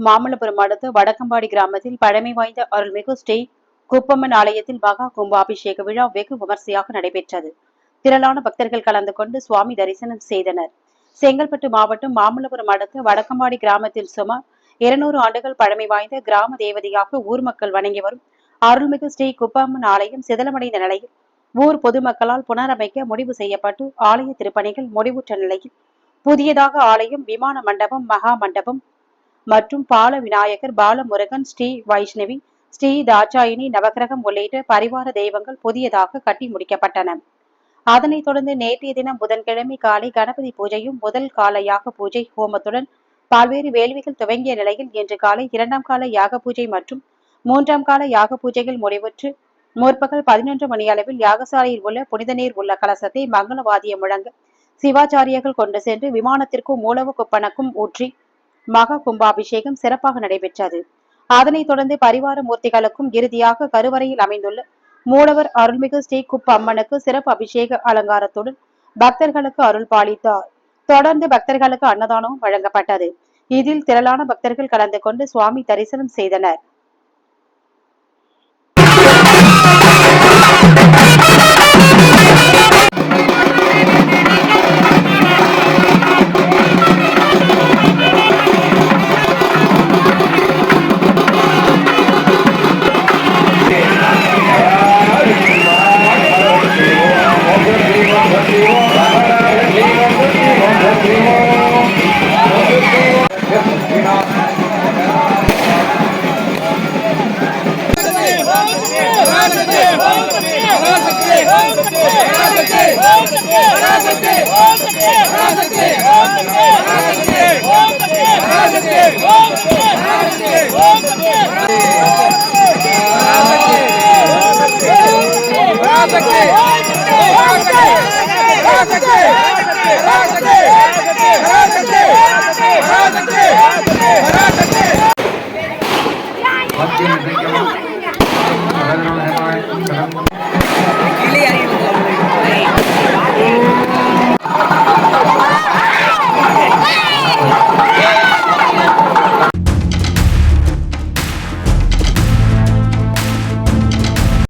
மாமல்லபுரம் அடுத்த வடக்கம்பாடி கிராமத்தில் பழமை வாய்ந்த அருள்மிகு ஸ்ரீ குப்பம்மன் ஆலயத்தில் மகா கும்பாபிஷேக விழா வெகு விமர்சையாக நடைபெற்றது. திரளான பக்தர்கள் கலந்து கொண்டு சுவாமி தரிசனம் செய்தனர். செங்கல்பட்டு மாவட்டம் மாமல்லபுரம் அடுத்த வடக்கம்பாடி கிராமத்தில் சுமார் 200 ஆண்டுகள் பழமை வாய்ந்த கிராம தேவதையாக ஊர் மக்கள் வணங்கி வரும் அருள்மிகு ஸ்ரீ குப்பம்மன் ஆலயம் சிதலமடைந்த நிலையில் ஊர் பொதுமக்களால் புனரமைக்க முடிவு செய்யப்பட்டு ஆலய திருப்பணிகள் முடிவுற்ற நிலையில் புதியதாக ஆலயம், விமான மண்டபம், மகா மண்டபம் மற்றும் பால விநாயகர், பாலமுருகன், ஸ்ரீ வைஷ்ணவி, ஸ்ரீ தாட்சாயினி, நவகிரகம் உள்ளிட்ட பரிவார தெய்வங்கள் புதியதாக கட்டி முடிக்கப்பட்டன. அதனைத் தொடர்ந்து நேற்றைய தினம் புதன்கிழமை காலை கணபதி பூஜையும் முதல் கால யாக பூஜை ஹோமத்துடன் பல்வேறு வேள்விகள் துவங்கிய நிலையில் இன்று காலை 2ஆம் கால யாக பூஜை மற்றும் 3ஆம் கால யாக பூஜைகள் முடிவுற்று முற்பகல் 11 மணி அளவில் யாகசாலையில் உள்ள புனித நீர் உள்ள கலசத்தை மங்களவாதியம் முழங்க சிவாச்சாரியர்கள் கொண்டு சென்று விமானத்திற்கும் மூலவ குப்பனுக்கும் ஊற்றி மகா கும்பாபிஷேகம் சிறப்பாக நடைபெற்றது. அதனைத் தொடர்ந்து பரிவார மூர்த்திகளுக்கும் இறுதியாக கருவறையில் அமைந்துள்ள மூலவர் அருள்மிகு ஸ்ரீ குப்ப அம்மனுக்கு சிறப்பு அபிஷேக அலங்காரத்துடன் பக்தர்களுக்கு அருள் பாலித்தார். தொடர்ந்து பக்தர்களுக்கு அன்னதானமும் வழங்கப்பட்டது. இதில் திரளான பக்தர்கள் கலந்து கொண்டு சுவாமி தரிசனம் செய்தனர். Okay.